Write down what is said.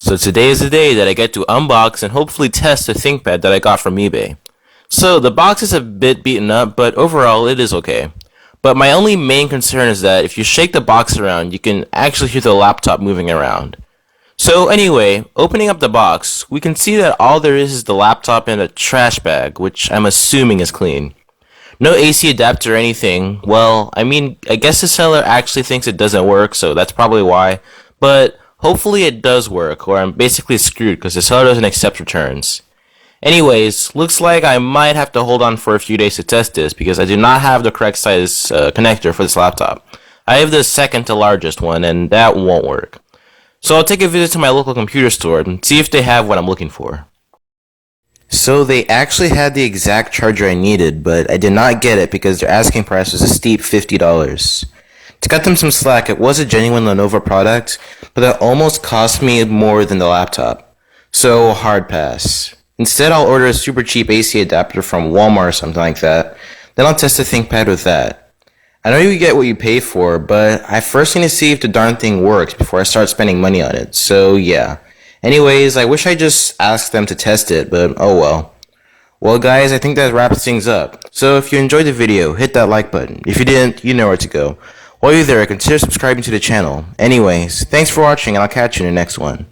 So today is the day that I get to unbox and hopefully test the ThinkPad that I got from eBay. So the box is a bit beaten up, but overall it is okay. But my only main concern is that if you shake the box around, you can actually hear the laptop moving around. So anyway, opening up the box, we can see that all there is the laptop in a trash bag, which I'm assuming is clean. No AC adapter or anything. Well, I guess the seller actually thinks it doesn't work, so that's probably why. But hopefully it does work, or I'm basically screwed because the seller doesn't accept returns. Anyways, looks like I might have to hold on for a few days to test this because I do not have the correct size connector for this laptop. I have the second to largest one, and that won't work. So I'll take a visit to my local computer store and see if they have what I'm looking for. So they actually had the exact charger I needed, but I did not get it because their asking price was a steep $50. To cut them some slack, it was a genuine Lenovo product, but that almost cost me more than the laptop. So hard pass. Instead, I'll order a super cheap AC adapter from Walmart or something like that. Then I'll test the ThinkPad with that. I know you get what you pay for, but I first need to see if the darn thing works before I start spending money on it. So yeah. Anyways, I wish I just asked them to test it, but oh well. Well guys, I think that wraps things up. So if you enjoyed the video, hit that like button. If you didn't, you know where to go. While you're there, consider subscribing to the channel. Anyways, thanks for watching and I'll catch you in the next one.